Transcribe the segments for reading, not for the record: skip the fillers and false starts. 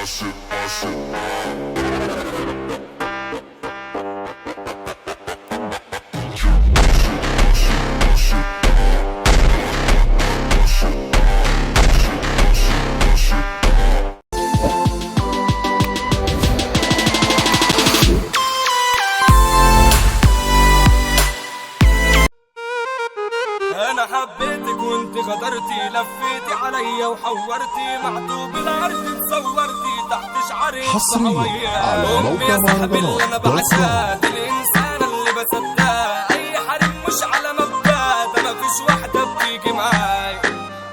انا حبيتك وانت غدرتي، لفيتي عليا وحورتي، معدوب الارض تصورتي تحت شعري حصريا على امي يا موقع صاحبي اللي انا بعشقها، مهرجانات. دي الانسانه اللي بصدقها، اي حريم مش على مبدأ، ده مفيش واحده بتيجي معاي.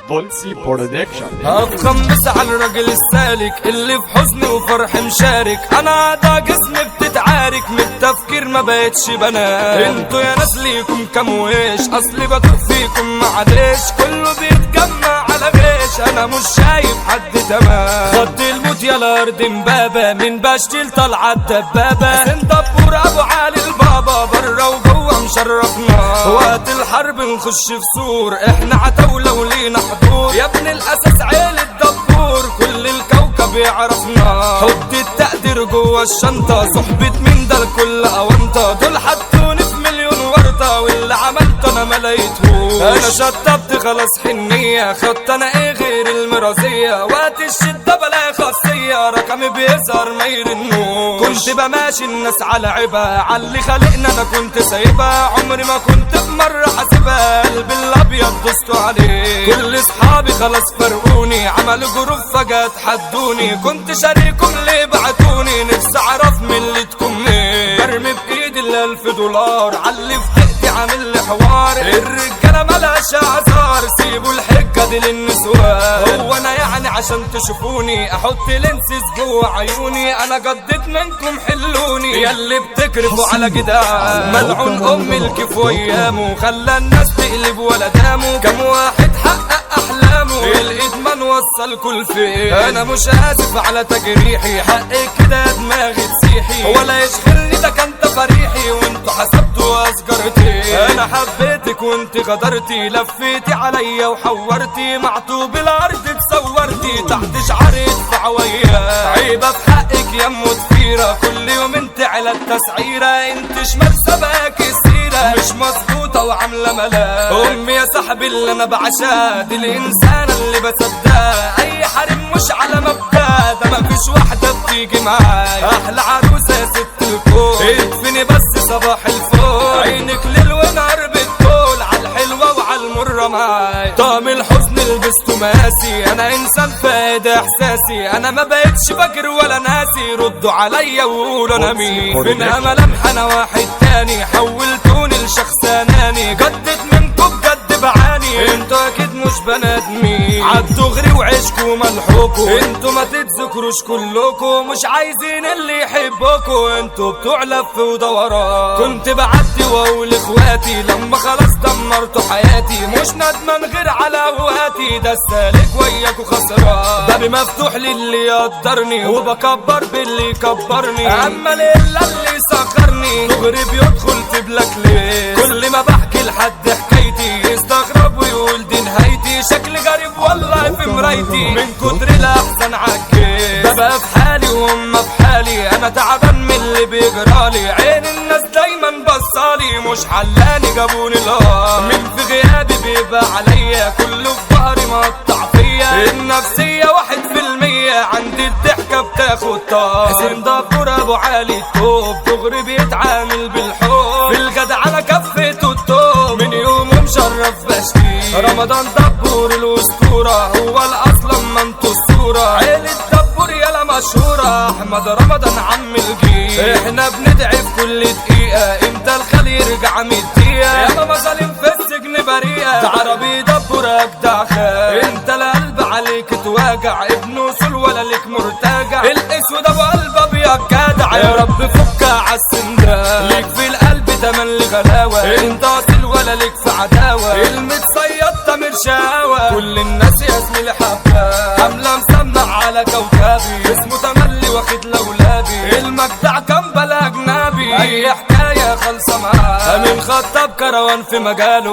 بولسي برودكشن. افخم بس على الراجل السالك اللي في حزن وفرح مشارك، انا ده جسمي بتتعارك من التفكير ما بقتش بنام. انتوا يا ناس ليكم كام ويش، اصلي بطوف فيكم معلش، كله بيتجمع على غيش، انا مش شايف حد تمام. خد الموت يا الارض مبابه، من بشتيل طلعت دبابه، حسين دبور ابو علي البابا، بره وجوه مشرفنا، وقت الحرب نخش في سور، احنا عتاوله ولينا حضور، يا ابن الاساس عيلة دبور، كل الكوكب يعرفنا، حط التقدير جوه الشنطه، صحبة مين ده الكل اونطه، دول حطوني في مليون ورطه، واللي عملته انا ما لقيتهوش، انا شطبت خلاص حنيه، خدت انا ايه غير المرازيه، وقت الشده بلاقي خاصيه، رقمي بيظهر ما يرنوش، كنت بماشي الناس على عيبها، عاللي خلقنا انا كنت سايبها، عمري ما كنت بمره حاسبها، قلبي الابيض دوستوا عليه، كل اصحابي خلاص فرقوني، عملوا جروب فجاه تحدوني، كنت شاريكم ليه بعتوني، نفسي اعرف ملتكم ايه، برمي بايدي $1000 عاللي في حقتي عامل لي حوار، الرجاله ملهاش اعذار، سيبوا الحجه دي للنسوان، هو انا يعني عشان تشوفوني احط لينسز جوه عيوني، انا قضيت منكم حلوني، ياللي بتكرفوا على جدعان، ملعون ام الكيف وايامه، خلى الناس تقلب ولا دامه، كم واحد حقق احلامه، الادمان وصل كل فين، انا مش اسف على تجريحي، حقك كده دماغي تسيحي، ولا يشغلني ده كان تفريحي، وانتوا حسبتوا اسجرتي، انا حبيتك وانت غدرتي، لفيتي عليا وحورتي، معطوب الارض تصورتي، تحت شعري ادفع وياه، عيبه في حقك يا ام كتيره، كل يوم انت على التسعيره، انت شمال سباك السيره، مش مظبوطه وعامله ملاك، امي يا صاحبي اللي انا بعشقها، دي الانسانه اللي بصدقها، اي حريم مش على مبدأ، ده مفيش واحده بتيجي معاي، احلى عروسه يا ست الكون، ادفني بس صباح الفل، عينك ليل ونهار بتطول، عالحلوه وعالمره معاي، طعم الحزن لبسته ماسي، انا انسان فاقد احساسي، انا ما بقتش فاكر ولا ناسي، ردوا عليا وقولوا انا مين، فينها ملامح انا واحد تاني، حولتوني لشخص اناني، جدت منكم بجد بعاني، انتوا اكيد مش بني ادمين، عدوا غري وعيشكوا ملحوكوا، انتوا ما تتذكروش كلكوا، مش عايزين اللي يحبكوا، انتوا بتوع لف ودوران، كنت بعدي واقول اخواتي، لما خلاص دمرتوا حياتي، مش ندمان غير على هواتي، ده السالك وياكوا خسران، بابي مفتوح للي يقدرني، وبكبر باللي يكبرني، اما ليلة اللي سخرني، دغري بيدخل في بلاك ليست، كل ما بحكي لحد حكايتي يستغرب ويقول دي نهايتي، شكلي غريب والله في مرايتي، من كتر الاحزان عكيت، ببقى في حالي وهم في حالي، انا تعبان من اللي بيجرالي، عين الناس دايما بصالي، مش حلاني جابوني الهار، من في غيابي بيبقى عليا، كله في ظهري مقطع فيا، النفسية 1%، عندي الضحكة بتاخد طار، حسين دبور ابو علي التوب، دغري بيتعامل بالحب، بالجدع على كفته التوب، من يومه مشرف بشتي، رمضان دبور الاسطورة، هو الاصل اما انتوا الصورة، عيلة دبور يالا مشهورة، احمد رمضان عم الجيل، احنا بندعي في كل دقيقة، امتى الخال يرجع مدية، يا ماما ظالم في السجن بريئة، ده عربي دبور اجدع خال، انت القلب عليك تواجع، ابن وصول ولا ليك مرتجع، الاسود ابو قلب ابيض جدع، يا رب فكها عالسندال، ليك في القلب تملي غلاوة، انت اصيل ولا ليك في عداوة، المتصيد تامر شقاوة، كل الناس يا زميلي حباه، حملة مسمع على كوكبي، اسمه تملي واخد لولادي، المجدع كان بلا اجنبي، اي حكاية خالصة معاه، من خطاب كروان في مجاله.